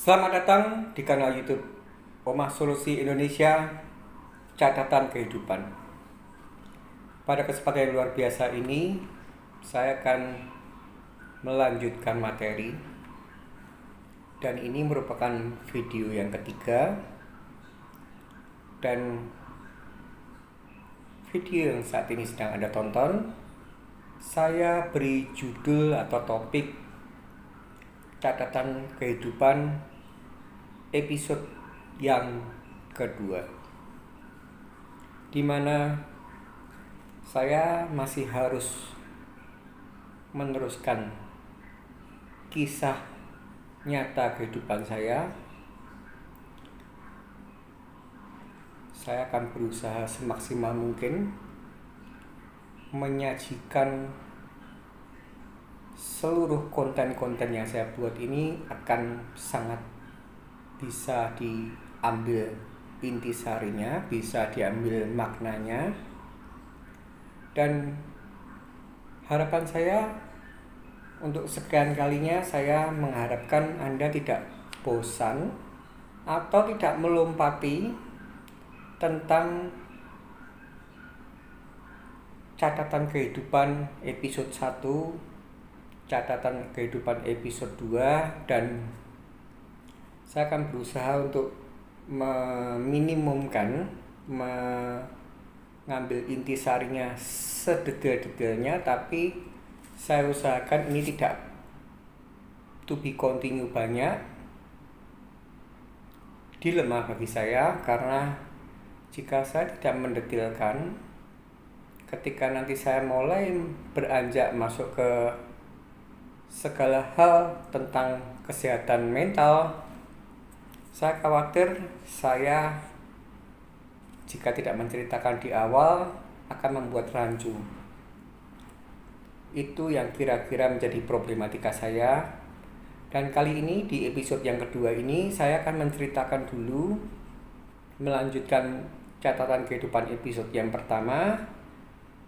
Selamat datang di kanal YouTube Omah Solusi Indonesia Catatan Kehidupan. Pada kesempatan yang luar biasa ini, saya akan melanjutkan materi, dan ini merupakan video yang ketiga. Dan video yang saat ini sedang Anda tonton, saya beri judul atau topik Catatan Kehidupan episode yang kedua, di mana saya masih harus meneruskan kisah nyata kehidupan saya. Saya akan berusaha semaksimal mungkin menyajikan seluruh konten-konten yang saya buat ini akan sangat bisa diambil intisarinya, bisa diambil maknanya, dan harapan saya untuk sekian kalinya saya mengharapkan Anda tidak bosan atau tidak melompati tentang catatan kehidupan episode 1, catatan kehidupan episode 2, dan saya akan berusaha untuk meminimumkan, mengambil intisarinya sedetail-detailnya, tapi saya usahakan ini tidak to be continue banyak, dilema bagi saya, karena jika saya tidak mendetailkan, ketika nanti saya mulai beranjak masuk ke segala hal tentang kesehatan mental, saya khawatir saya jika tidak menceritakan di awal akan membuat rancu. Itu yang kira-kira menjadi problematika saya. Dan kali ini di episode yang kedua ini saya akan menceritakan dulu, melanjutkan catatan kehidupan episode yang pertama.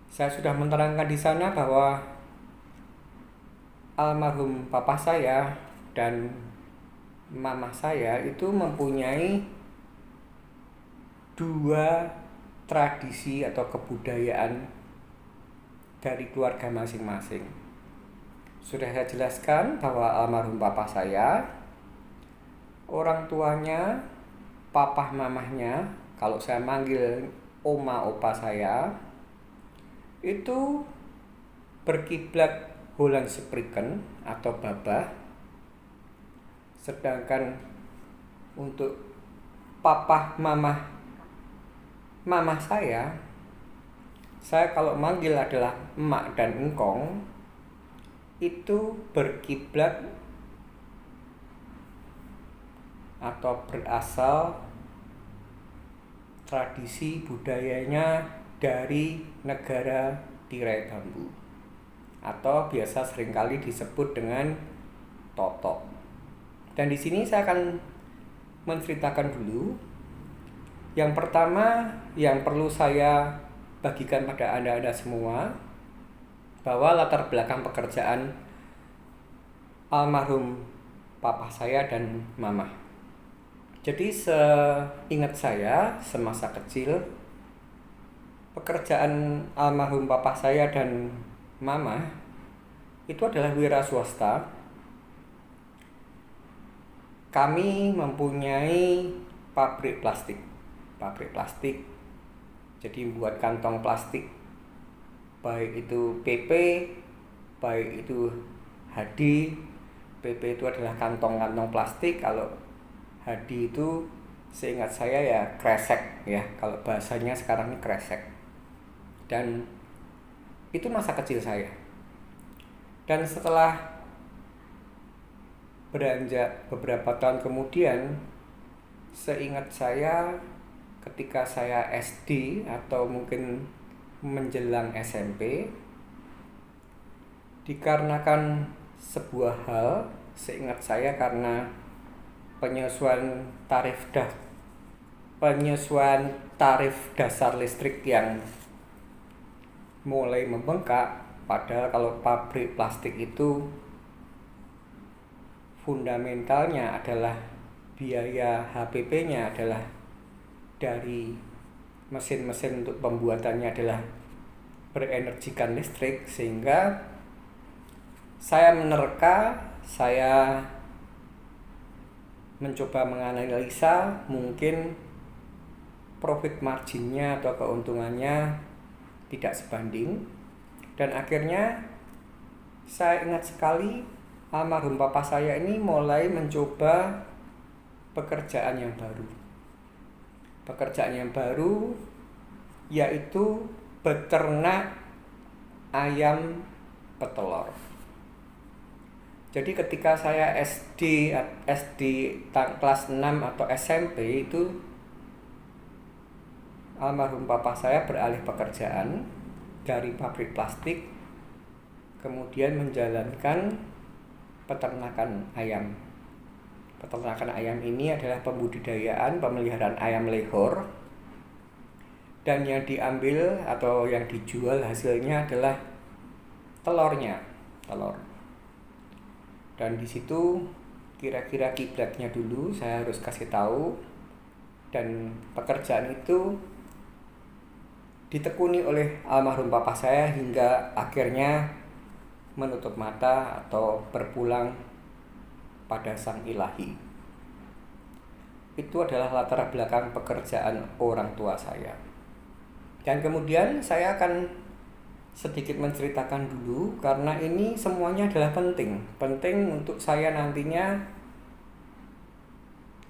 Saya sudah menerangkan di sana bahwa almarhum papa saya dan mama saya itu mempunyai dua tradisi atau kebudayaan dari keluarga masing-masing. Sudah saya jelaskan bahwa almarhum papa saya, orang tuanya, papa mamahnya, kalau saya manggil oma opa saya, itu berkiblat Holland Spreken atau Babah. Sedangkan untuk papa mama saya kalau manggil adalah emak dan engkong, itu berkiblat atau berasal tradisi budayanya dari negara tirai bambu, atau biasa seringkali disebut dengan Totok. Dan di sini saya akan menceritakan dulu. Yang pertama yang perlu saya bagikan pada Anda semua, bahwa latar belakang pekerjaan almarhum papa saya dan mama. Jadi seingat saya semasa kecil, pekerjaan almarhum papa saya dan mama itu adalah wira swasta. Kami mempunyai pabrik plastik, jadi membuat kantong plastik, baik itu PP, baik itu HD. PP itu adalah kantong-kantong plastik, kalau HD itu seingat saya ya kresek ya, kalau bahasanya sekarang ini kresek. Dan itu masa kecil saya. Dan setelah beranjak beberapa tahun kemudian, seingat saya ketika saya SD atau mungkin menjelang SMP, dikarenakan sebuah hal, seingat saya karena penyesuaian tarif dasar listrik yang mulai membengkak. Padahal kalau pabrik plastik itu fundamentalnya adalah biaya HPP-nya adalah dari mesin-mesin untuk pembuatannya adalah berenergikan listrik, sehingga saya menerka, saya mencoba menganalisa mungkin profit marginnya atau keuntungannya tidak sebanding, dan akhirnya saya ingat sekali almarhum papa saya ini mulai mencoba pekerjaan yang baru. Pekerjaan yang baru yaitu beternak ayam petelur. Jadi ketika saya SD kelas 6 atau SMP itu almarhum papa saya beralih pekerjaan dari pabrik plastik, kemudian menjalankan peternakan ayam. Peternakan ayam ini adalah pembudidayaan, pemeliharaan ayam lehor, dan yang diambil atau yang dijual hasilnya adalah telur. Dan di situ kira-kira kiblatnya dulu saya harus kasih tahu, dan pekerjaan itu ditekuni oleh almarhum papa saya hingga akhirnya menutup mata atau berpulang pada Sang Ilahi. Itu adalah latar belakang pekerjaan orang tua saya. Dan kemudian saya akan sedikit menceritakan dulu, karena ini semuanya adalah penting untuk saya nantinya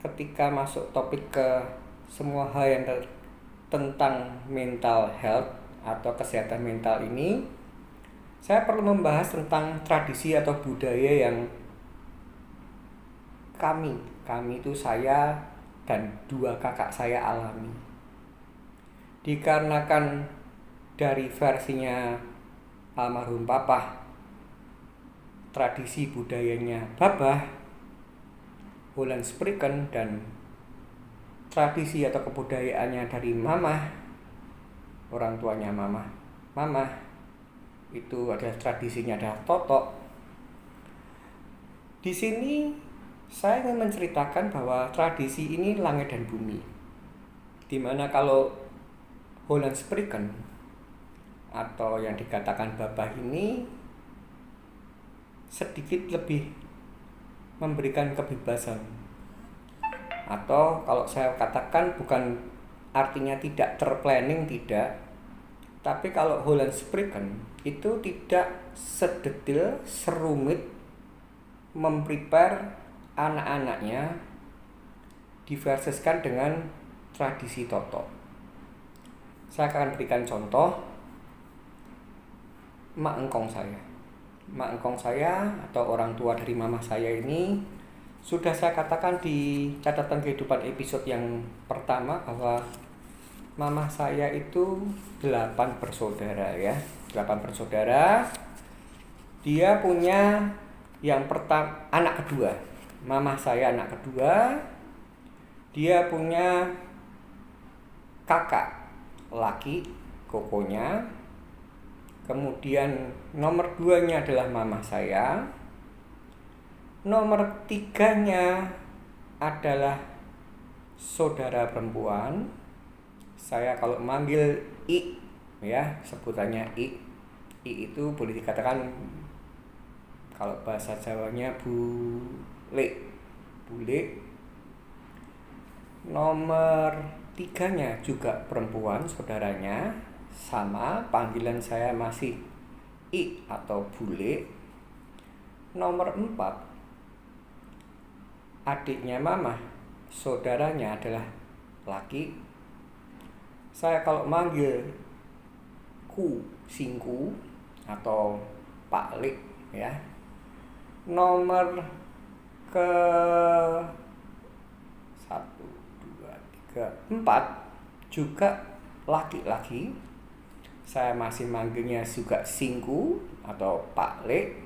ketika masuk topik ke semua hal yang tentang mental health atau kesehatan mental ini. Saya perlu membahas tentang tradisi atau budaya yang kami itu saya dan 2 kakak saya alami. Dikarenakan dari versinya almarhum papa, tradisi budayanya Babah, Holland Spreken, dan tradisi atau kebudayaannya dari Mamah, orang tuanya Mamah itu adalah tradisinya adalah Totok. Di sini saya ingin menceritakan bahwa tradisi ini langit dan bumi, dimana kalau Holland Spreken atau yang dikatakan Babah ini sedikit lebih memberikan kebebasan, atau kalau saya katakan bukan artinya tidak terplanning, tidak, tapi kalau Holland Spreken itu tidak sedetil, serumit memprepare anak-anaknya diverseskan dengan tradisi Totok. Saya akan berikan contoh. Mak engkong saya atau orang tua dari mama saya ini sudah saya katakan di catatan kehidupan episode yang pertama bahwa mama saya itu 8 bersaudara ya. 8 bersaudara. Dia punya yang pertama anak kedua. Mama saya anak kedua. Dia punya kakak laki, kokonya. Kemudian nomor 2-nya adalah mama saya. Nomor 3-nya adalah saudara perempuan. Saya kalau manggil I ya, sebutannya I. I itu boleh dikatakan kalau bahasa Jawanya bule. Nomor 3-nya juga perempuan, saudaranya, sama panggilan saya masih I atau bule. Nomor 4, adiknya mama, saudaranya adalah laki. Saya kalau manggil singku atau Pak Lik ya. Nomor ke 1, 2, 3, 4 juga laki-laki. Saya masih manggilnya juga singku atau Pak Lik.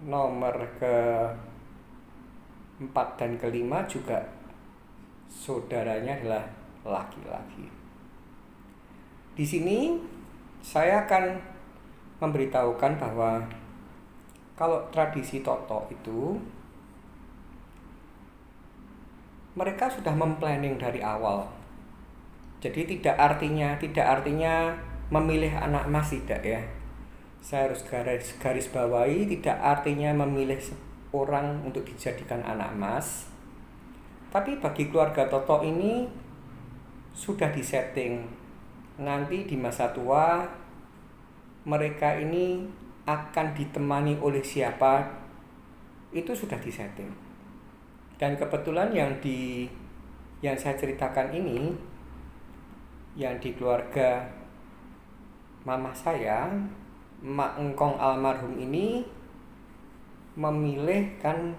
Nomor ke 4 dan ke-5 juga saudaranya adalah laki-laki. Di sini saya akan memberitahukan bahwa kalau tradisi Totok itu mereka sudah memplanning dari awal. Jadi tidak artinya memilih anak emas, tidak ya. Saya harus garis bawahi, tidak artinya memilih orang untuk dijadikan anak emas. Tapi bagi keluarga Toto ini sudah disetting. Nanti di masa tua mereka ini akan ditemani oleh siapa, itu sudah disetting. Dan kebetulan yang saya ceritakan ini, yang di keluarga mama saya, Mak Engkong almarhum ini memilih kan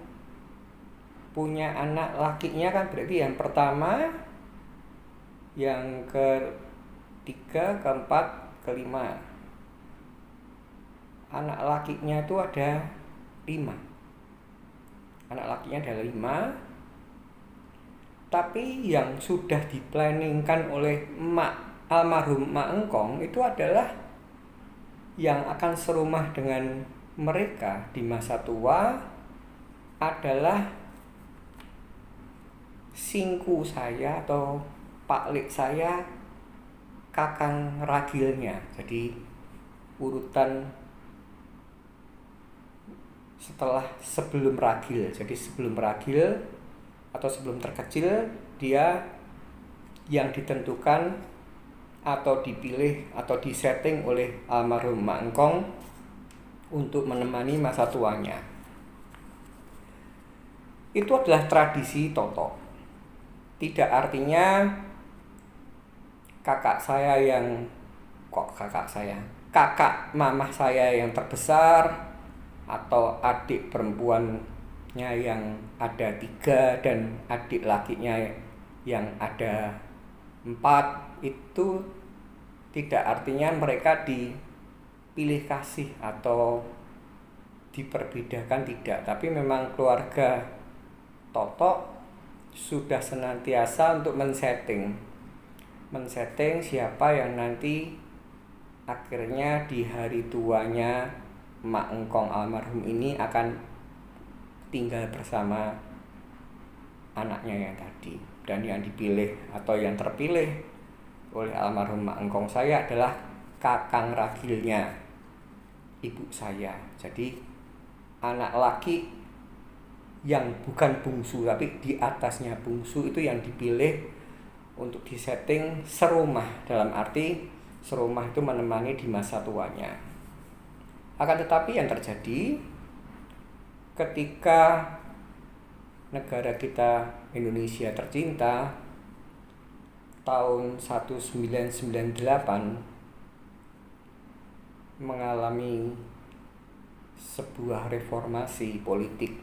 punya anak lakinya kan, berarti yang pertama, yang ketiga, keempat, kelima. Anak lakinya itu ada 5. Anak lakinya ada 5. Tapi yang sudah diplanningkan oleh almarhum Mak Engkong itu adalah yang akan serumah dengan mereka di masa tua adalah singku saya atau paklik saya, kakang ragilnya. Jadi urutan sebelum ragil. Jadi sebelum ragil atau sebelum terkecil, dia yang ditentukan atau dipilih atau disetting oleh almarhum Mak Engkong untuk menemani masa tuanya. Itu adalah tradisi Toto. Tidak artinya kakak mamah saya yang terbesar atau adik perempuannya yang ada 3 dan adik lakinya yang ada 4, itu tidak artinya mereka dipilih kasih atau diperbedakan, tidak. Tapi memang keluarga Toto sudah senantiasa untuk men-setting siapa yang nanti akhirnya di hari tuanya Mak Engkong almarhum ini akan tinggal bersama anaknya yang tadi. Dan yang dipilih atau yang terpilih oleh almarhum Mak Engkong saya adalah kakang ragilnya ibu saya. Jadi anak laki yang bukan bungsu tapi di atasnya bungsu itu yang dipilih untuk disetting serumah, dalam arti serumah itu menemani di masa tuanya. Akan tetapi yang terjadi ketika negara kita Indonesia tercinta tahun 1998 mengalami sebuah reformasi politik,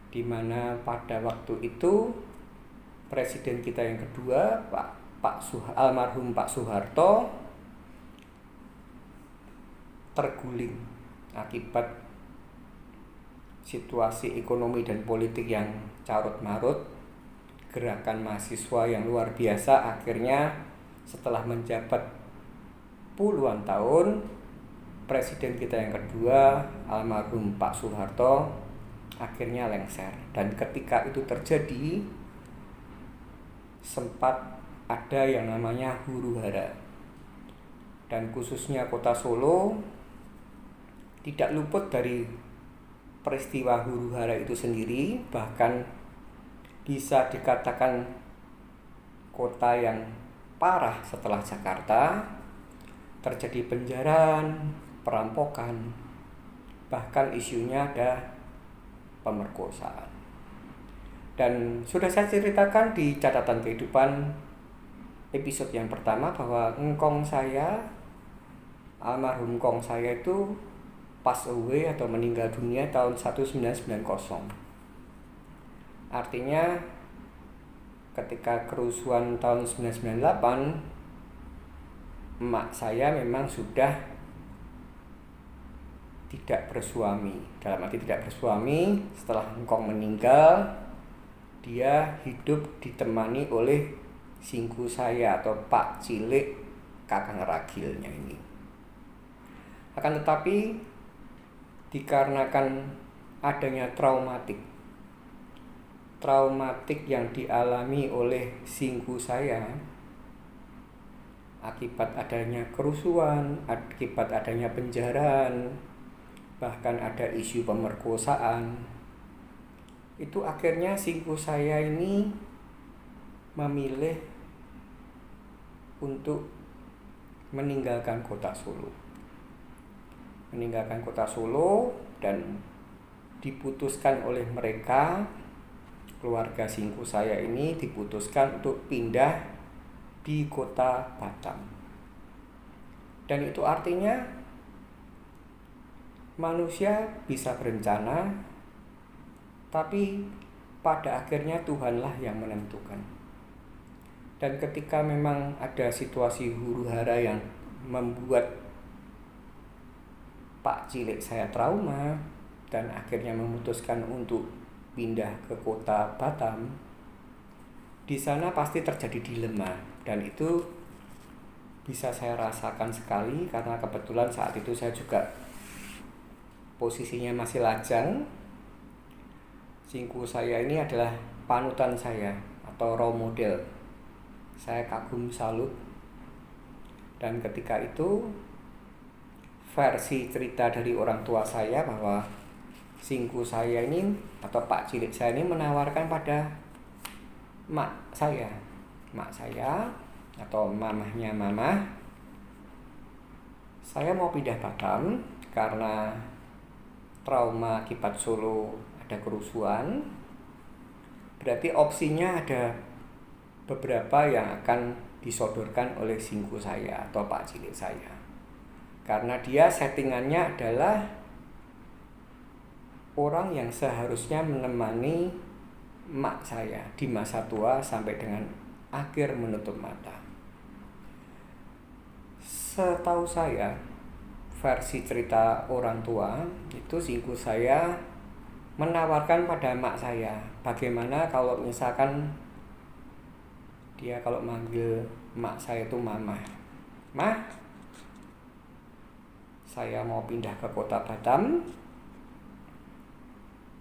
di mana pada waktu itu presiden kita yang kedua almarhum Pak Soeharto terguling akibat situasi ekonomi dan politik yang carut marut, gerakan mahasiswa yang luar biasa. Akhirnya setelah menjabat puluhan tahun, presiden kita yang kedua almarhum Pak Soeharto akhirnya lengser. Dan ketika itu terjadi, sempat ada yang namanya huru-hara, dan khususnya kota Solo tidak luput dari peristiwa huru-hara itu sendiri. Bahkan bisa dikatakan kota yang parah setelah Jakarta. Terjadi penjarahan, perampokan, bahkan isunya ada pemerkosaan. Dan sudah saya ceritakan di catatan kehidupan episode yang pertama bahwa engkong saya, almarhum engkong saya itu pass away atau meninggal dunia tahun 1990. Artinya ketika kerusuhan tahun 1998, emak saya memang sudah tidak bersuami. Dalam arti tidak bersuami, setelah engkong meninggal, dia hidup ditemani oleh singku saya atau Pak Cilik, kakang ragilnya ini. Akan tetapi dikarenakan adanya traumatik traumatik yang dialami oleh singgu saya akibat adanya kerusuhan, akibat adanya penjarahan, bahkan ada isu pemerkosaan. Itu akhirnya singgu saya ini memilih untuk meninggalkan kota Solo. Meninggalkan kota Solo dan diputuskan oleh mereka, keluarga singgu saya ini diputuskan untuk pindah di kota Batam. Dan itu artinya manusia bisa berencana, tapi pada akhirnya Tuhanlah yang menentukan. Dan ketika memang ada situasi huru-hara yang membuat Pak cilik saya trauma dan akhirnya memutuskan untuk pindah ke kota Batam, di sana pasti terjadi dilema, dan itu bisa saya rasakan sekali karena kebetulan saat itu saya juga posisinya masih lajang. Singgu saya ini adalah panutan saya atau role model. Saya kagum salut. Dan ketika itu versi cerita dari orang tua saya bahwa singgu saya ini atau Pak cilik saya ini menawarkan pada mak saya atau mamahnya mamah, saya mau pindah Batam karena trauma akibat Solo ada kerusuhan. Berarti opsinya ada beberapa yang akan disodorkan oleh singgu saya atau Pak cilik saya, karena dia settingannya adalah orang yang seharusnya menemani mak saya di masa tua sampai dengan akhir menutup mata. Setahu saya, versi cerita orang tua itu singgu saya menawarkan pada mak saya, bagaimana kalau misalkan dia kalau manggil mak saya itu mama, "Mah, saya mau pindah ke kota Batam.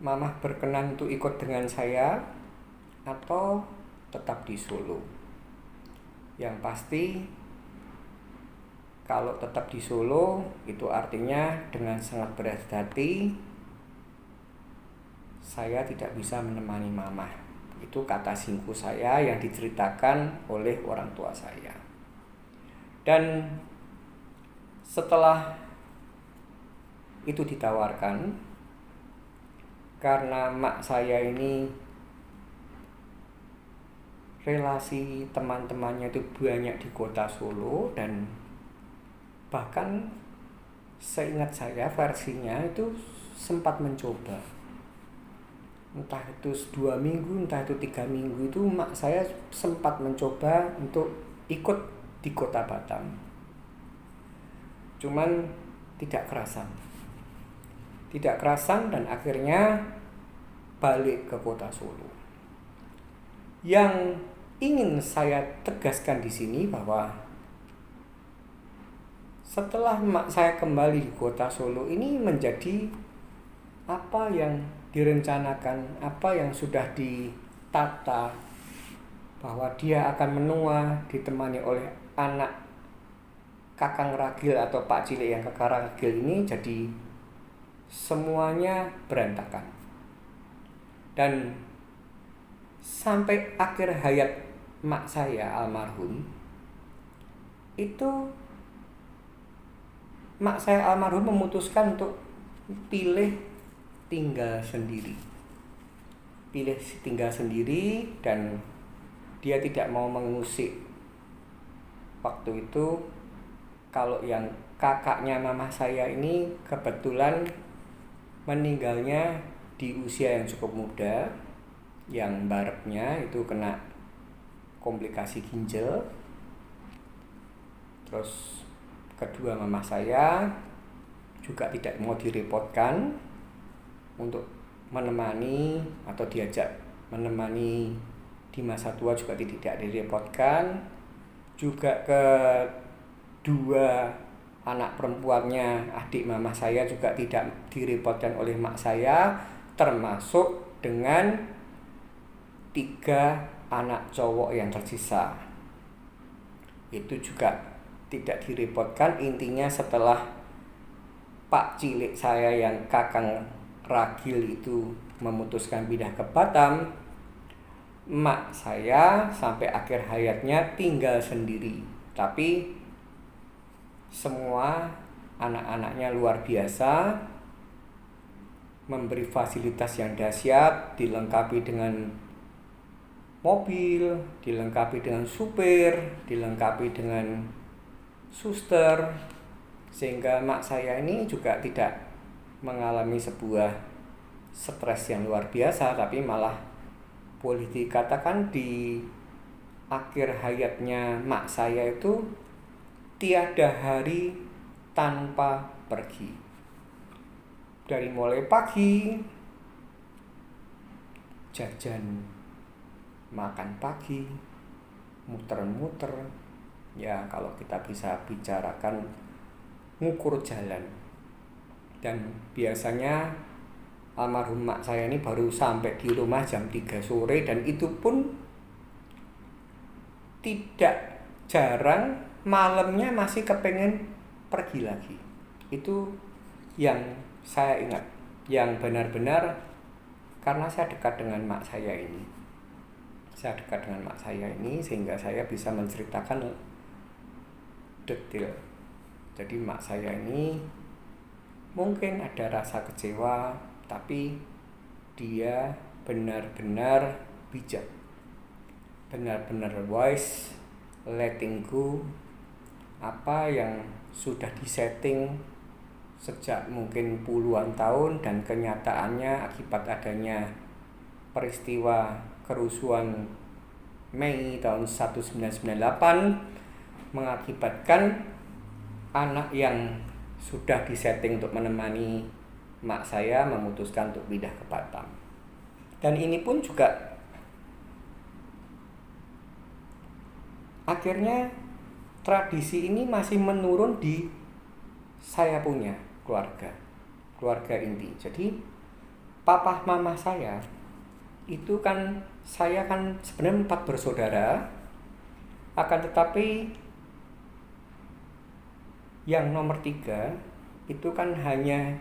Mamah berkenan untuk ikut dengan saya atau tetap di Solo?" Yang pasti kalau tetap di Solo itu artinya dengan sangat berat hati saya tidak bisa menemani mamah. Itu kata singgu saya yang diceritakan oleh orang tua saya. Dan setelah itu ditawarkan, karena mak saya ini relasi teman-temannya itu banyak di kota Solo, dan bahkan seingat saya versinya itu sempat mencoba, entah itu 2 minggu, entah itu 3 minggu, itu mak saya sempat mencoba untuk ikut di kota Batam. Cuman tidak kerasan dan akhirnya balik ke kota Solo. Yang ingin saya tegaskan di sini bahwa setelah mak saya kembali di kota Solo ini menjadi apa yang direncanakan, apa yang sudah ditata, bahwa dia akan menua ditemani oleh anak kakang ragil atau Pak cilik yang kakang ragil ini, jadi semuanya berantakan. Dan sampai akhir hayat mak saya almarhum, itu mak saya almarhum memutuskan untuk pilih tinggal sendiri. Dan dia tidak mau mengusik. Waktu itu kalau yang kakaknya mama saya ini kebetulan meninggalnya di usia yang cukup muda, yang barepnya itu kena komplikasi ginjal. Terus kedua mama saya juga tidak mau direpotkan untuk menemani atau diajak menemani di masa tua, juga tidak direpotkan. Juga kedua anak perempuannya, adik mama saya, juga tidak direpotkan oleh mak saya, termasuk dengan 3 anak cowok yang tersisa. Itu juga tidak direpotkan, intinya setelah Pak cilik saya yang Kakang Ragil itu memutuskan pindah ke Batam, emak saya sampai akhir hayatnya tinggal sendiri. Tapi semua anak-anaknya luar biasa, memberi fasilitas yang dahsyat, dilengkapi dengan mobil, dilengkapi dengan supir, dilengkapi dengan suster, sehingga mak saya ini juga tidak mengalami sebuah stres yang luar biasa, tapi malah boleh dikatakan di akhir hayatnya mak saya itu tiada hari tanpa pergi. Dari mulai pagi jajan, makan pagi, muter-muter, ya kalau kita bisa bicarakan ngukur jalan. Dan biasanya almarhum mak saya ini baru sampai di rumah jam 3 sore, dan itu pun tidak jarang malamnya masih kepengen pergi lagi. Itu yang saya ingat, yang benar-benar, karena saya dekat dengan mak saya ini. Sehingga saya bisa menceritakan detail. Jadi mak saya ini mungkin ada rasa kecewa, tapi dia benar-benar bijak, benar-benar wise, letting go. Apa yang sudah disetting sejak mungkin puluhan tahun, dan kenyataannya akibat adanya peristiwa kerusuhan Mei tahun 1998 mengakibatkan anak yang sudah disetting untuk menemani mak saya memutuskan untuk pindah ke Batam. Dan ini pun juga akhirnya tradisi ini masih menurun di saya punya keluarga inti. Jadi papa mama saya itu kan, saya kan sebenarnya 4 bersaudara, akan tetapi yang nomor 3 itu kan hanya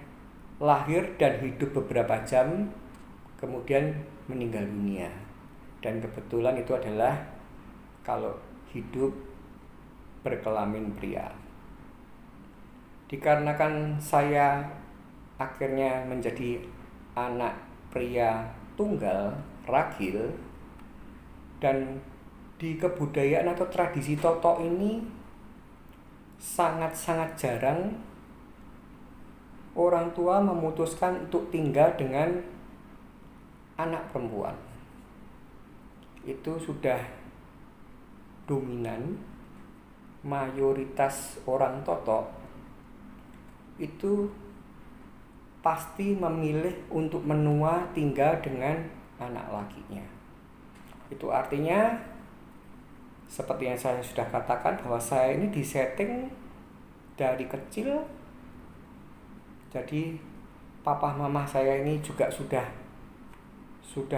lahir dan hidup beberapa jam kemudian meninggal dunia. Dan kebetulan itu adalah kalau hidup berkelamin pria. Dikarenakan saya akhirnya menjadi anak pria tunggal ragil, dan di kebudayaan atau tradisi Totok ini sangat-sangat jarang orang tua memutuskan untuk tinggal dengan anak perempuan. Itu sudah dominan. Mayoritas orang Totok itu pasti memilih untuk menua tinggal dengan anak lakinya. Itu artinya seperti yang saya sudah katakan, bahwa saya ini disetting dari kecil. Jadi papa mama saya ini juga sudah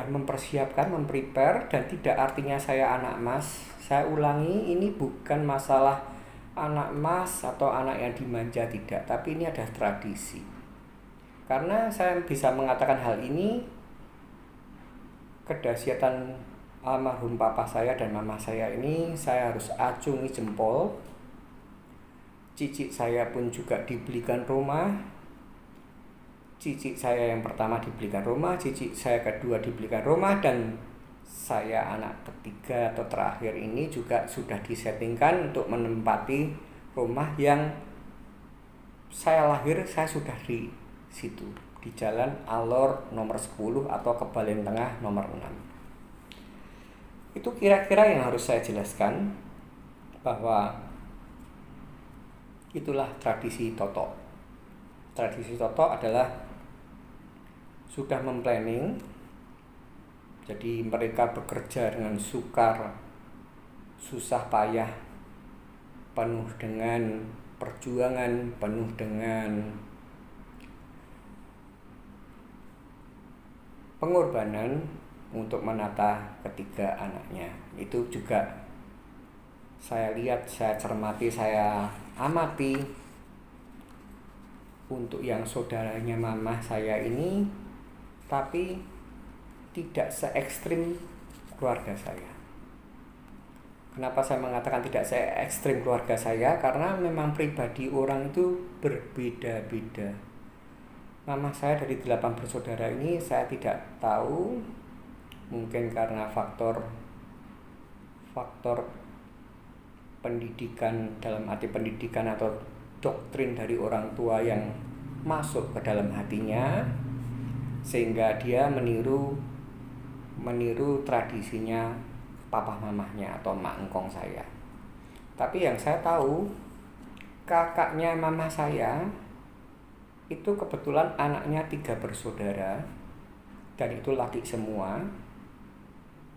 mempersiapkan, memprepare, dan tidak artinya saya anak mas. Saya ulangi, ini bukan masalah anak mas atau anak yang dimanja, tidak, tapi ini adalah tradisi. Karena saya bisa mengatakan hal ini, kedahsyatan almarhum papa saya dan mama saya ini saya harus acungi jempol. Cicit saya pun juga dibelikan rumah. Cicit saya yang pertama dibelikan rumah, cicit saya kedua dibelikan rumah, dan saya anak ketiga atau terakhir ini juga sudah disettingkan untuk menempati rumah yang saya lahir. Saya sudah di situ, di Jalan Alor nomor 10 atau Kebalen Tengah nomor 6. Itu kira-kira yang harus saya jelaskan, bahwa itulah tradisi Totok. Tradisi Totok adalah sudah memplanning. Jadi mereka bekerja dengan sukar, susah payah, penuh dengan perjuangan, penuh dengan pengorbanan, untuk menata ketiga anaknya. Itu juga saya lihat, saya cermati, saya amati. Untuk yang saudaranya mamah saya ini, tapi tidak se-ekstrim keluarga saya. Kenapa saya mengatakan tidak se-ekstrim keluarga saya? Karena memang pribadi orang itu berbeda-beda. Mamah saya dari 8 bersaudara ini saya tidak tahu, mungkin karena faktor pendidikan, dalam arti pendidikan atau doktrin dari orang tua yang masuk ke dalam hatinya, sehingga dia meniru tradisinya papa mamahnya atau mak engkong saya. Tapi yang saya tahu, kakaknya mama saya itu kebetulan anaknya 3 bersaudara dan itu laki semua.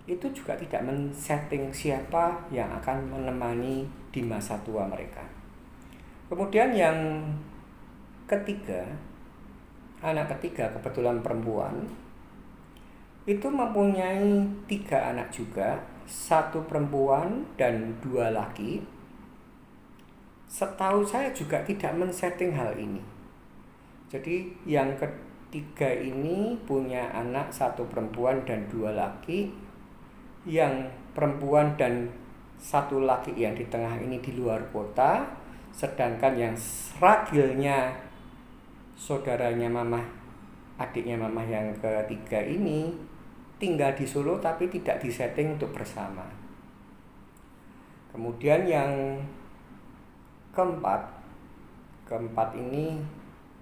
Itu juga tidak men-setting siapa yang akan menemani di masa tua mereka. Kemudian yang ketiga, anak ketiga kebetulan perempuan, itu mempunyai 3 anak juga, 1 perempuan dan 2 laki. Setahu saya juga tidak men-setting hal ini. Jadi yang ketiga ini punya anak 1 perempuan dan 2 laki. Yang perempuan dan 1 laki yang di tengah ini di luar kota, sedangkan yang ragilnya saudaranya mamah, adiknya mamah yang ketiga ini tinggal di Solo tapi tidak disetting untuk bersama. Kemudian yang keempat ini,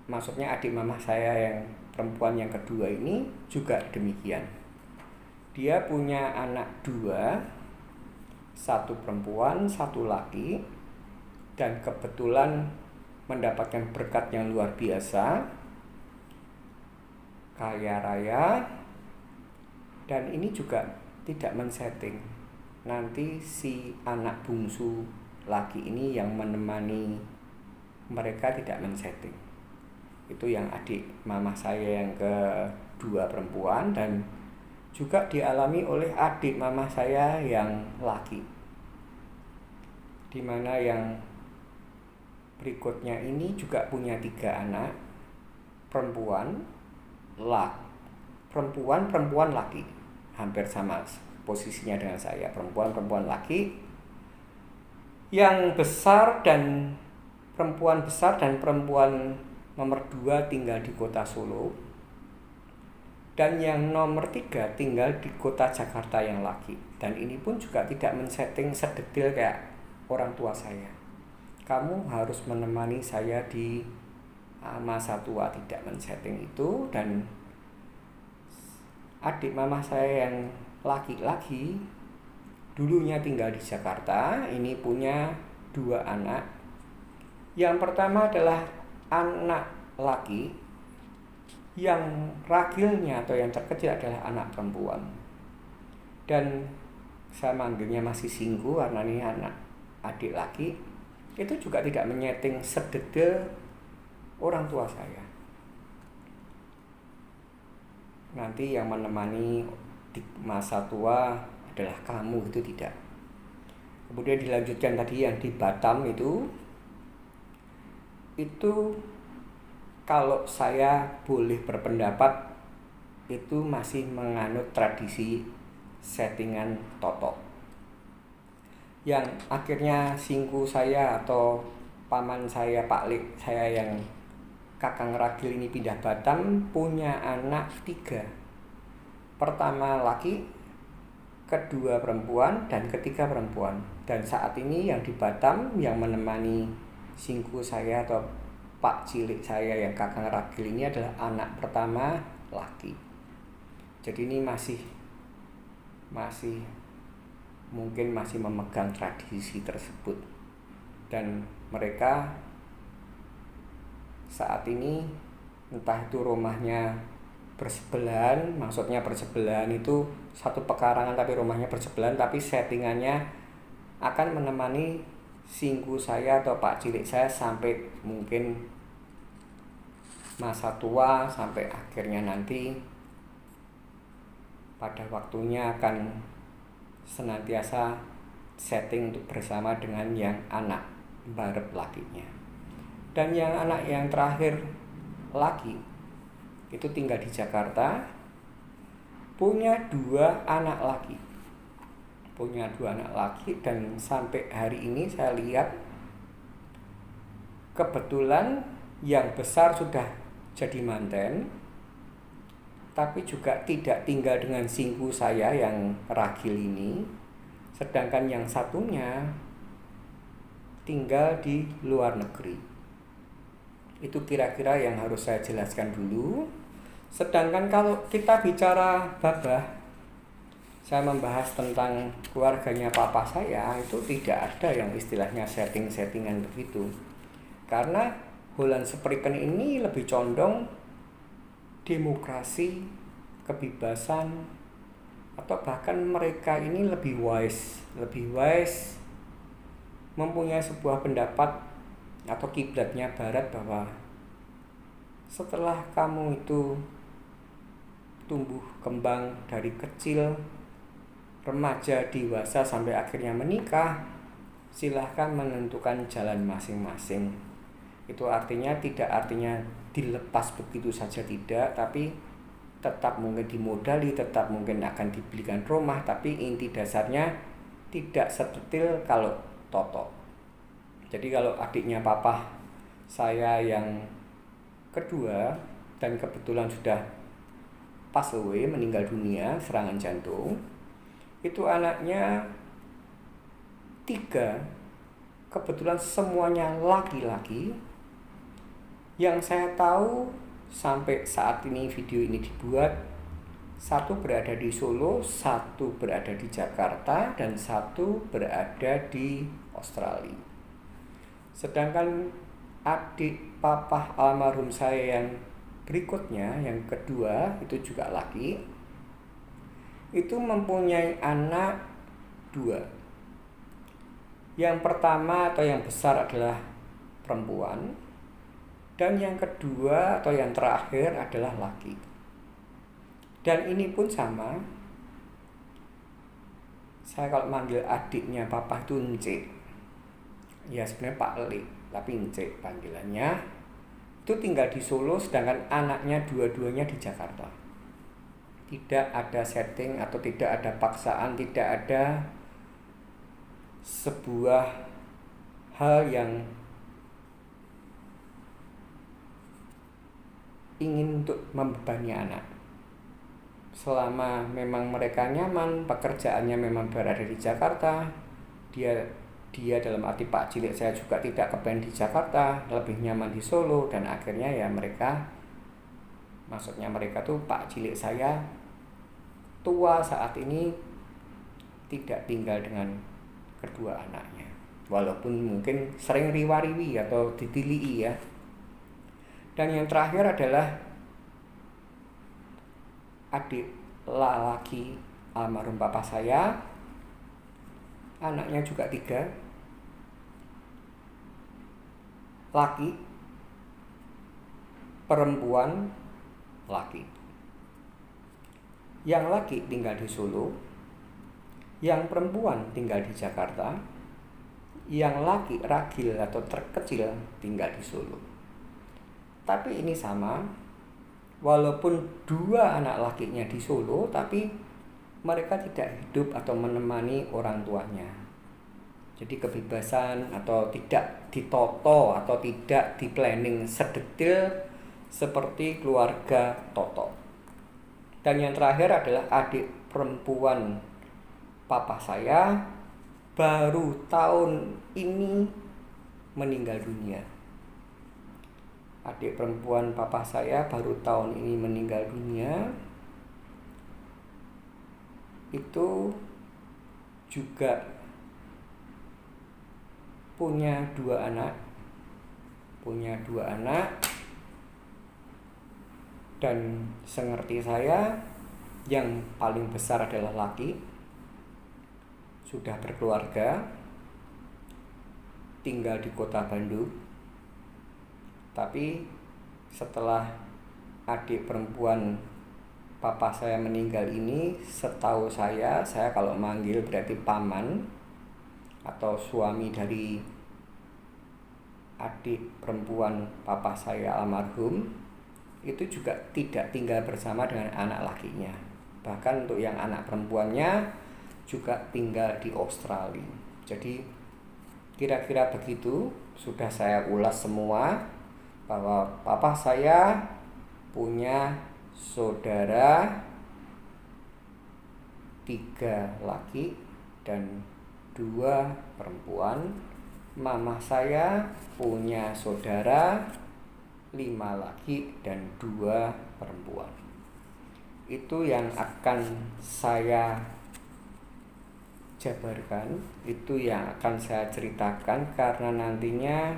maksudnya adik mamah saya yang perempuan yang kedua ini juga demikian. Dia punya anak 2, 1 perempuan, 1 laki, dan kebetulan mendapatkan berkat yang luar biasa, kaya raya, dan ini juga tidak men-setting. Nanti si anak bungsu laki ini yang menemani mereka tidak men-setting. Itu yang adik mama saya yang kedua perempuan, dan juga dialami oleh adik mama saya yang laki, dimana yang berikutnya ini juga punya 3 anak perempuan laki, hampir sama posisinya dengan saya, perempuan laki, yang besar dan perempuan besar dan perempuan nomor 2 tinggal di kota Solo, dan yang nomor 3 tinggal di kota Jakarta yang laki. Dan ini pun juga tidak men-setting sedetail kayak orang tua saya. Kamu harus menemani saya di masa tua, tidak men-setting itu. Dan adik mama saya yang laki-laki dulunya tinggal di Jakarta, ini punya 2 anak. Yang pertama adalah anak laki, yang ragilnya atau yang terkecil adalah anak perempuan. Dan saya manggilnya masih Singgu karena ini anak adik laki. Itu juga tidak menyeting sedetail orang tua saya. Nanti yang menemani di masa tua adalah kamu, itu tidak. Kemudian dilanjutkan tadi yang di Batam itu kalau saya boleh berpendapat itu masih menganut tradisi settingan totok, yang akhirnya singku saya atau paman saya, Pak Lik saya yang kakang ragil ini pindah Batam, punya anak 3. Pertama laki, kedua perempuan, dan ketiga perempuan. Dan saat ini yang di Batam yang menemani singku saya atau Pak cilik saya yang kakang ragil ini adalah anak pertama laki. Jadi ini masih mungkin masih memegang tradisi tersebut. Dan mereka saat ini entah itu rumahnya bersebelahan, maksudnya bersebelahan itu satu pekarangan tapi rumahnya bersebelahan, tapi settingannya akan menemani singgu saya atau Pak cilik saya sampai mungkin masa tua, sampai akhirnya nanti pada waktunya akan senantiasa setting untuk bersama dengan yang anak barep lakinya. Dan yang anak yang terakhir laki itu tinggal di Jakarta, punya dua anak laki, dan sampai hari ini saya lihat kebetulan yang besar sudah jadi manten, tapi juga tidak tinggal dengan singgu saya yang ragil ini, sedangkan yang satunya tinggal di luar negeri. Itu kira-kira yang harus saya jelaskan dulu. Sedangkan kalau kita bicara babah, saya membahas tentang keluarganya papa saya, itu tidak ada yang istilahnya setting-settingan begitu. Karena Holland Spreken ini lebih condong demokrasi, kebebasan, atau bahkan mereka ini lebih wise, mempunyai sebuah pendapat atau kiblatnya barat bahwa setelah kamu itu tumbuh kembang dari kecil, remaja, dewasa, sampai akhirnya menikah, silahkan menentukan jalan masing-masing. Itu artinya tidak artinya dilepas begitu saja, tidak, tapi tetap mungkin dimodali, tetap mungkin akan dibelikan rumah, tapi inti dasarnya tidak sedetil kalau Toto. Jadi kalau adiknya papa saya yang kedua dan kebetulan sudah pass away, meninggal dunia serangan jantung, itu anaknya 3, kebetulan semuanya laki-laki. Yang saya tahu sampai saat ini video ini dibuat, 1 berada di Solo, 1 berada di Jakarta, dan 1 berada di Australia. Sedangkan adik papa almarhum saya yang berikutnya, yang kedua, itu juga laki, itu mempunyai anak 2. Yang pertama atau yang besar adalah perempuan, dan yang kedua atau yang terakhir adalah laki. Dan ini pun sama, saya kalau manggil adiknya papa itu Ence, ya sebenarnya Pak Li, tapi Ence panggilannya. Itu tinggal di Solo, sedangkan anaknya dua-duanya di Jakarta. Tidak ada setting atau tidak ada paksaan, tidak ada sebuah hal yang ingin untuk membebani anak. Selama memang mereka nyaman, pekerjaannya memang berada di Jakarta, dia dalam arti Pak cilik saya juga tidak kepengen di Jakarta, lebih nyaman di Solo, dan akhirnya ya maksudnya mereka tuh Pak cilik saya tua saat ini tidak tinggal dengan kedua anaknya, walaupun mungkin sering riwa-riwi atau ditilii ya. Dan yang terakhir adalah adik laki almarhum papa saya, anaknya juga 3, laki, perempuan, laki. Yang laki tinggal di Solo, yang perempuan tinggal di Jakarta, yang laki ragil atau terkecil tinggal di Solo. Tapi ini sama, walaupun 2 anak lakinya di Solo, tapi mereka tidak hidup atau menemani orang tuanya. Jadi kebebasan atau tidak ditoto atau tidak diplanning sedetil seperti keluarga Toto. Dan yang terakhir adalah adik perempuan papa saya, baru tahun ini meninggal dunia. Adik perempuan papa saya baru tahun ini meninggal dunia. Itu juga punya 2 anak, dan sengerti saya yang paling besar adalah laki, sudah berkeluarga, tinggal di kota Bandung. Tapi setelah adik perempuan papa saya meninggal ini, setahu saya kalau manggil berarti paman atau suami dari adik perempuan papa saya almarhum, itu juga tidak tinggal bersama dengan anak lakinya. Bahkan untuk yang anak perempuannya juga tinggal di Australia. Jadi kira-kira begitu, sudah saya ulas semua bahwa papa saya punya saudara 3 laki dan 2 perempuan. Mama saya punya saudara 5 laki dan 2 perempuan. Itu yang akan saya jabarkan, itu yang akan saya ceritakan, karena nantinya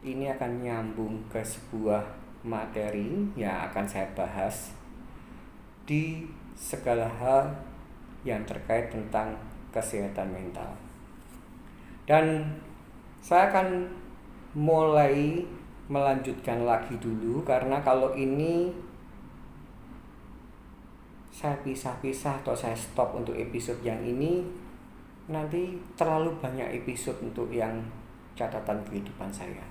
ini akan nyambung ke sebuah materi yang akan saya bahas di segala hal yang terkait tentang kesehatan mental. Dan saya akan mulai melanjutkan lagi dulu, karena kalau ini saya pisah-pisah atau saya stop untuk episode yang ini, nanti terlalu banyak episode untuk yang catatan kehidupan saya.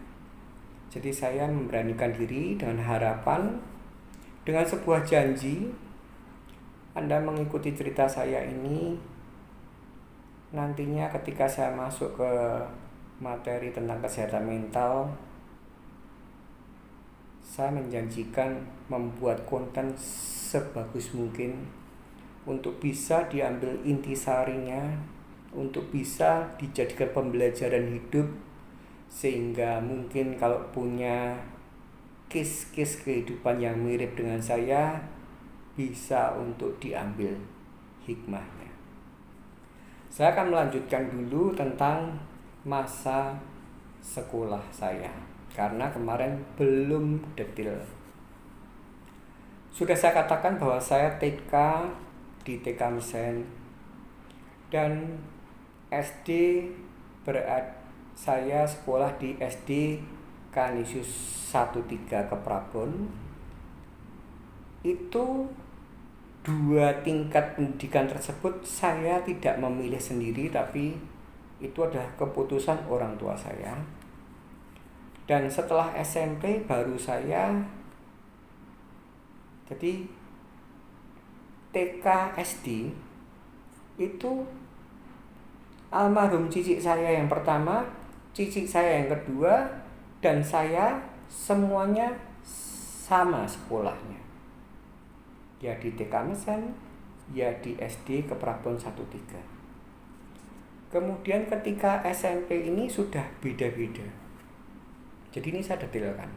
Jadi saya memberanikan diri dengan harapan, dengan sebuah janji, Anda mengikuti cerita saya ini, nantinya ketika saya masuk ke materi tentang kesehatan mental, saya menjanjikan membuat konten sebagus mungkin untuk bisa diambil intisarinya, untuk bisa dijadikan pembelajaran hidup, sehingga mungkin kalau punya case-case kehidupan yang mirip dengan saya, bisa untuk diambil hikmahnya. Saya akan melanjutkan dulu tentang masa sekolah saya, karena kemarin belum detail. Sudah saya katakan bahwa saya TK di TK Mesen dan SD saya sekolah di SD Kanisius 13 Keprabon. Itu 2 tingkat pendidikan tersebut saya tidak memilih sendiri, tapi itu adalah keputusan orang tua saya. Dan setelah SMP baru saya, jadi TK SD itu almarhum cicik saya yang pertama, cicik saya yang kedua, dan saya semuanya sama sekolahnya. Ya di TK Mesen, ya di SD Keprabon 13. Kemudian ketika SMP ini sudah beda-beda. Jadi ini saya detailkan.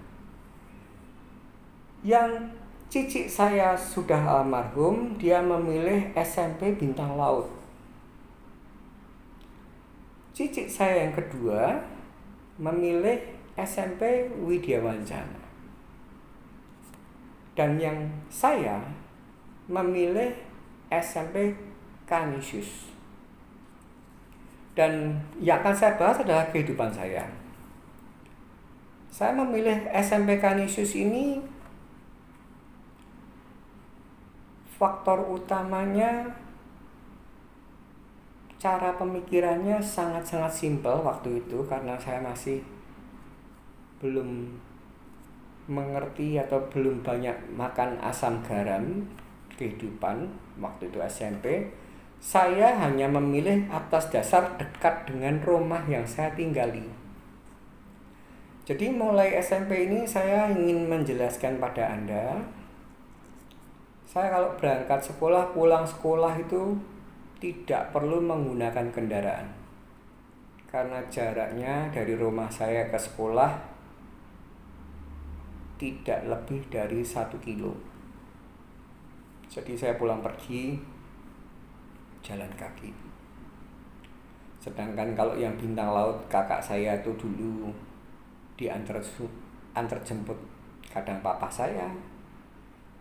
Yang cicik saya sudah almarhum, dia memilih SMP Bintang Laut. Cicik saya yang kedua memilih SMP Widya Wancana. Dan yang saya memilih SMP Kanisius. Dan yang akan saya bahas adalah kehidupan saya. Saya memilih SMP Kanisius ini, faktor utamanya cara pemikirannya sangat-sangat simpel waktu itu, karena saya masih belum mengerti atau belum banyak makan asam garam kehidupan waktu itu SMP. Saya hanya memilih atas dasar dekat dengan rumah yang saya tinggali. Jadi mulai SMP ini saya ingin menjelaskan pada Anda, saya kalau berangkat sekolah, pulang sekolah itu tidak perlu menggunakan kendaraan, karena jaraknya dari rumah saya ke sekolah tidak lebih dari 1 kilo. Jadi saya pulang pergi jalan kaki. Sedangkan kalau yang Bintang Laut, kakak saya itu dulu diantar jemput kadang papa saya.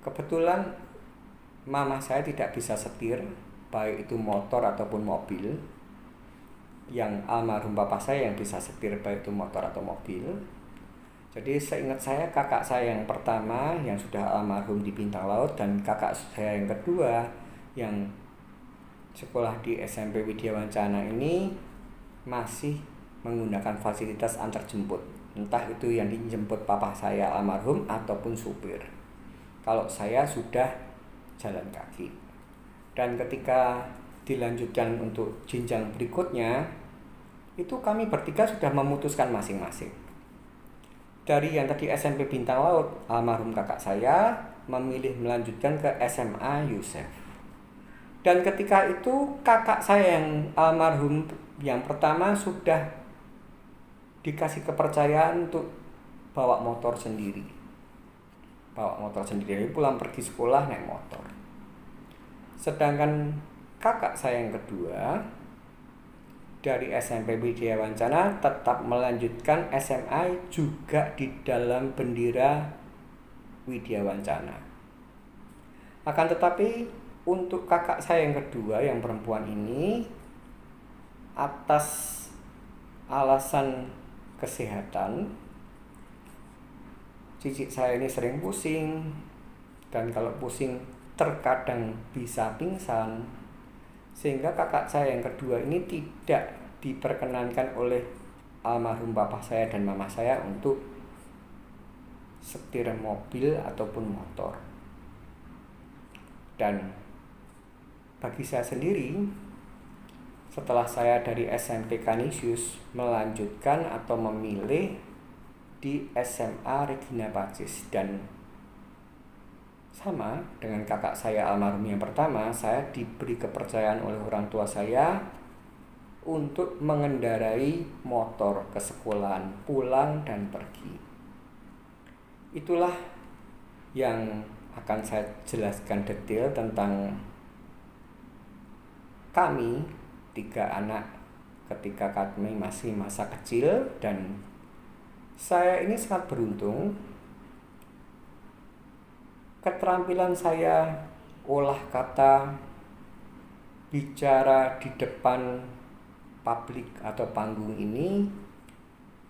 Kebetulan mama saya tidak bisa setir, baik itu motor ataupun mobil. Yang almarhum papa saya yang bisa setir, baik itu motor atau mobil. Jadi seingat saya kakak saya yang pertama yang sudah almarhum di Bintang Laut dan kakak saya yang kedua yang sekolah di SMP Widya Wancana ini masih menggunakan fasilitas antar jemput. Entah itu yang dijemput papa saya almarhum ataupun supir. Kalau saya sudah jalan kaki. Dan ketika dilanjutkan untuk jenjang berikutnya, itu kami bertiga sudah memutuskan masing-masing. Dari yang tadi SMP Bintang Laut, almarhum kakak saya memilih melanjutkan ke SMA Yusef. Dan ketika itu kakak saya yang almarhum yang pertama sudah dikasih kepercayaan untuk bawa motor sendiri. Pulang pergi sekolah naik motor. Sedangkan kakak saya yang kedua dari SMP Widya Wancana tetap melanjutkan SMA juga di dalam bendera Widya Wancana. Akan tetapi untuk kakak saya yang kedua yang perempuan ini atas alasan kesehatan, cicit saya ini sering pusing, dan kalau pusing terkadang bisa pingsan, sehingga kakak saya yang kedua ini tidak diperkenankan oleh almarhum bapak saya dan mama saya untuk setir mobil ataupun motor. Dan bagi saya sendiri, setelah saya dari SMP Canisius melanjutkan atau memilih di SMA Regina Pacis, dan sama dengan kakak saya almarhum yang pertama, saya diberi kepercayaan oleh orang tua saya untuk mengendarai motor ke sekolahan, pulang dan pergi. Itulah yang akan saya jelaskan detail tentang kami 3 anak ketika kami masih masa kecil. Dan saya ini sangat beruntung, keterampilan saya olah kata, bicara di depan publik atau panggung ini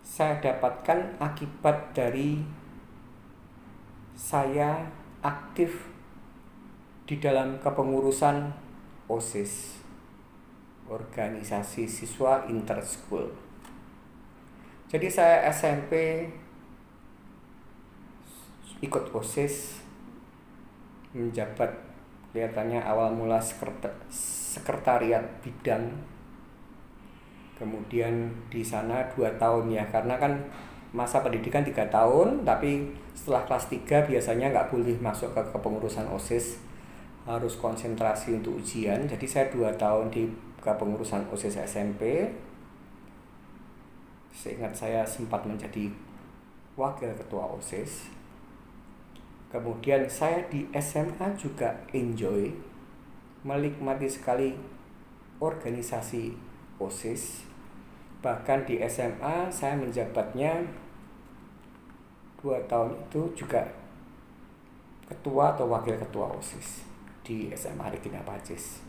saya dapatkan akibat dari saya aktif di dalam kepengurusan OSIS, organisasi siswa interschool. Jadi saya SMP ikut OSIS, menjabat kelihatannya awal mula sekretariat bidang, kemudian di sana 2 tahun ya, karena kan masa pendidikan 3 tahun, tapi setelah kelas 3 biasanya nggak boleh masuk ke kepengurusan OSIS, harus konsentrasi untuk ujian. Jadi saya 2 tahun di kepengurusan OSIS SMP. Seingat saya sempat menjadi wakil ketua OSIS. Kemudian saya di SMA juga enjoy, menikmati sekali organisasi OSIS. Bahkan di SMA saya menjabatnya 2 tahun itu juga ketua atau wakil ketua OSIS di SMA Regina Pacis.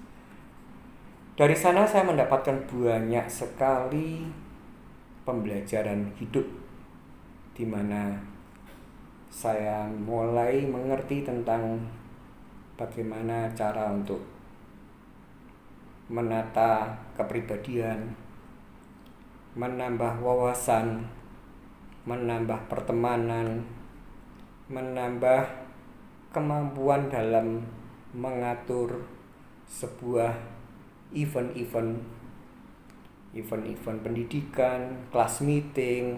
Dari sana saya mendapatkan banyak sekali pembelajaran hidup, di mana saya mulai mengerti tentang bagaimana cara untuk menata kepribadian, menambah wawasan, menambah pertemanan, menambah kemampuan dalam mengatur sebuah event-event pendidikan, kelas meeting,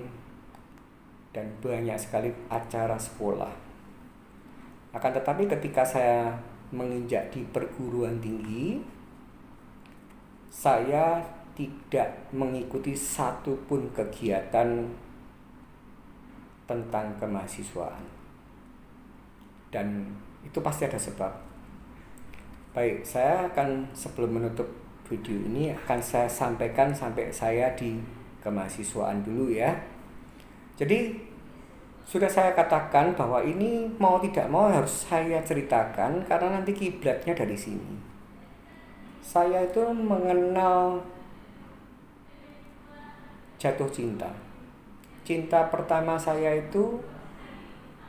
dan banyak sekali acara sekolah. Akan tetapi ketika saya menginjak di perguruan tinggi, saya tidak mengikuti satupun kegiatan tentang kemahasiswaan, dan itu pasti ada sebab. Baik, saya akan sebelum menutup video ini akan saya sampaikan sampai saya di kemahasiswaan dulu ya. Jadi sudah saya katakan bahwa ini mau tidak mau harus saya ceritakan karena nanti kiblatnya dari sini. Saya itu mengenal jatuh cinta cinta pertama saya itu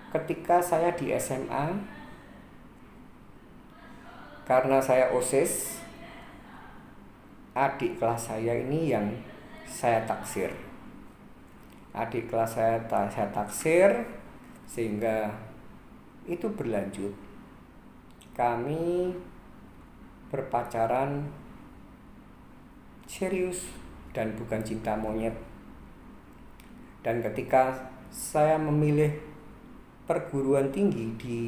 ketika saya di SMA, karena saya OSIS. Adik kelas saya ini yang saya taksir. Adik kelas saya taksir, sehingga itu berlanjut. Kami berpacaran serius dan bukan cinta monyet. Dan ketika saya memilih perguruan tinggi di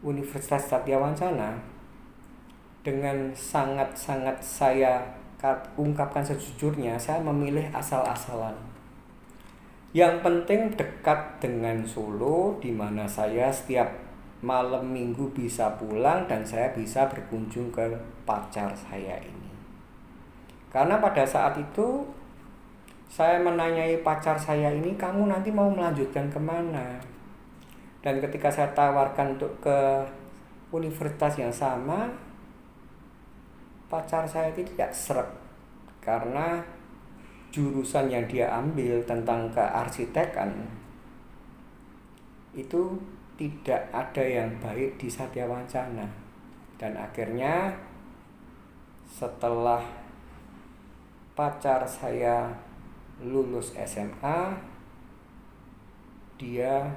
Universitas Satya Wacana, dengan sangat-sangat saya ungkapkan sejujurnya, saya memilih asal-asalan. Yang penting dekat dengan Solo, di mana saya setiap malam minggu bisa pulang dan saya bisa berkunjung ke pacar saya ini. Karena pada saat itu saya menanyai pacar saya ini, kamu nanti mau melanjutkan kemana? Dan ketika saya tawarkan untuk ke universitas yang sama, pacar saya tidak sreg, karena jurusan yang dia ambil tentang kearsitekan itu tidak ada yang baik di Satya Wacana. Dan akhirnya setelah pacar saya lulus SMA, dia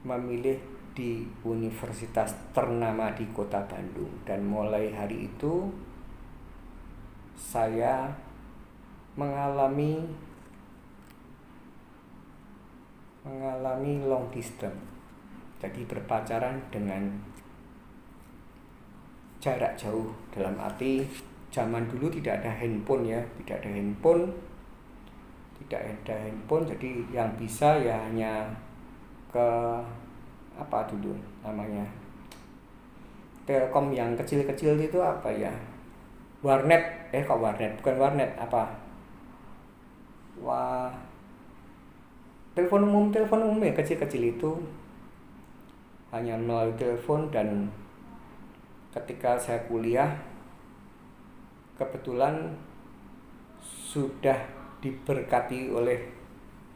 memilih di universitas ternama di kota Bandung. Dan mulai hari itu saya mengalami long distance. Jadi berpacaran dengan jarak jauh, dalam arti zaman dulu tidak ada handphone ya, tidak ada handphone, jadi yang bisa ya hanya ke apa dulu namanya, Telkom yang kecil-kecil itu apa ya, warnet, bukan warnet, apa, telepon umum yang kecil-kecil itu hanya melalui telepon. Dan ketika saya kuliah, kebetulan sudah diberkati oleh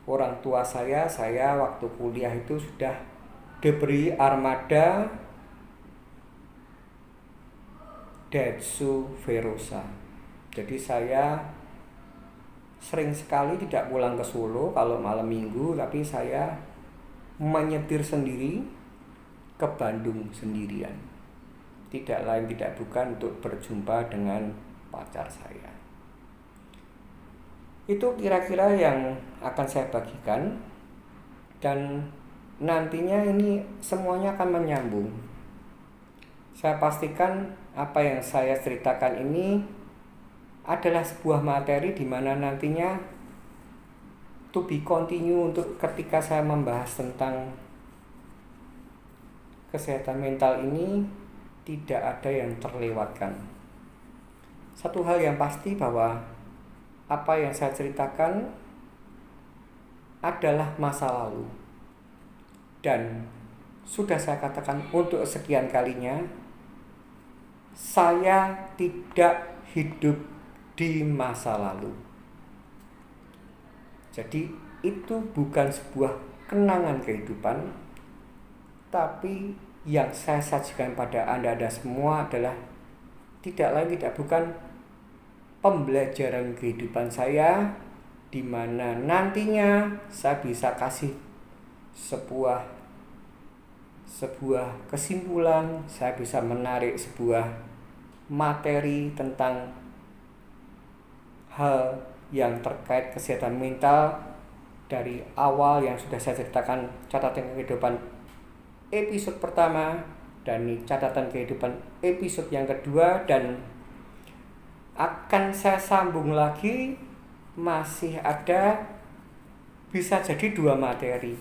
orang tua saya waktu kuliah itu sudah diberi armada Daihatsu Verosa. Jadi saya sering sekali tidak pulang ke Solo kalau malam minggu, tapi saya menyetir sendiri ke Bandung sendirian. Tidak lain tidak bukan untuk berjumpa dengan pacar saya. Itu kira-kira yang akan saya bagikan, dan nantinya ini semuanya akan menyambung. Saya pastikan apa yang saya ceritakan ini adalah sebuah materi di mana nantinya to be continue untuk ketika saya membahas tentang kesehatan mental ini, tidak ada yang terlewatkan. Satu hal yang pasti bahwa apa yang saya ceritakan adalah masa lalu. Dan sudah saya katakan untuk sekian kalinya, saya tidak hidup di masa lalu. Jadi itu bukan sebuah kenangan kehidupan, tapi yang saya sajikan pada Anda semua adalah tidak lain tidak bukan pembelajaran kehidupan saya, di mana nantinya saya bisa kasih sebuah kesimpulan, saya bisa menarik sebuah materi tentang hal yang terkait kesehatan mental dari awal yang sudah saya ceritakan, catatan kehidupan episode pertama, dan catatan kehidupan episode yang kedua, dan akan saya sambung lagi, masih ada bisa jadi 2 materi,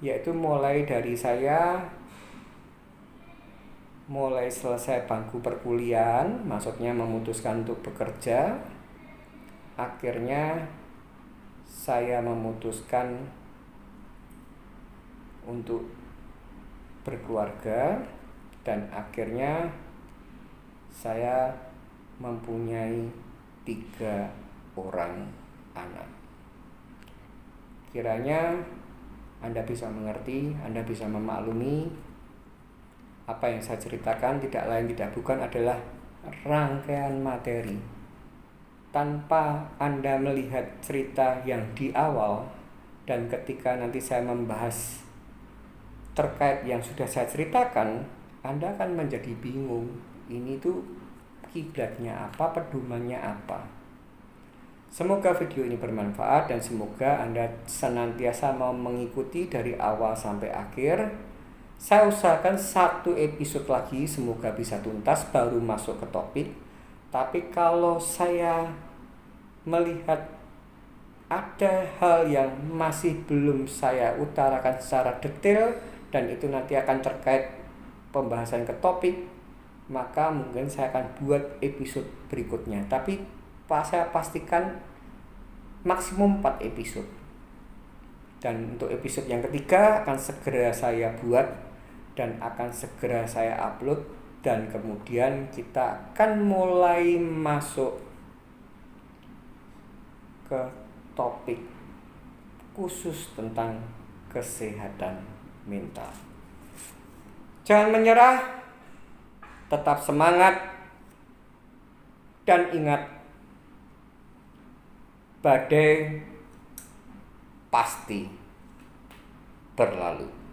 yaitu mulai dari saya mulai selesai bangku perkuliahan, maksudnya memutuskan untuk bekerja, akhirnya saya memutuskan untuk berkeluarga, dan akhirnya saya mempunyai 3 orang anak. Kiranya Anda bisa mengerti, Anda bisa memaklumi apa yang saya ceritakan tidak lain tidak bukan adalah rangkaian materi. Tanpa Anda melihat cerita yang di awal dan ketika nanti saya membahas terkait yang sudah saya ceritakan, Anda akan menjadi bingung. Ini tuh kiblatnya apa, pedomannya apa. Semoga video ini bermanfaat dan semoga Anda senantiasa mau mengikuti dari awal sampai akhir. Saya usahakan 1 episode lagi semoga bisa tuntas baru masuk ke topik. Tapi kalau saya melihat ada hal yang masih belum saya utarakan secara detail dan itu nanti akan terkait pembahasan ke topik, maka mungkin saya akan buat episode berikutnya. Tapi saya pastikan maksimum 4 episode. Dan untuk episode yang ketiga akan segera saya buat dan akan segera saya upload, dan kemudian kita akan mulai masuk ke topik khusus tentang kesehatan mental. Jangan menyerah, tetap semangat, dan ingat, badai pasti berlalu.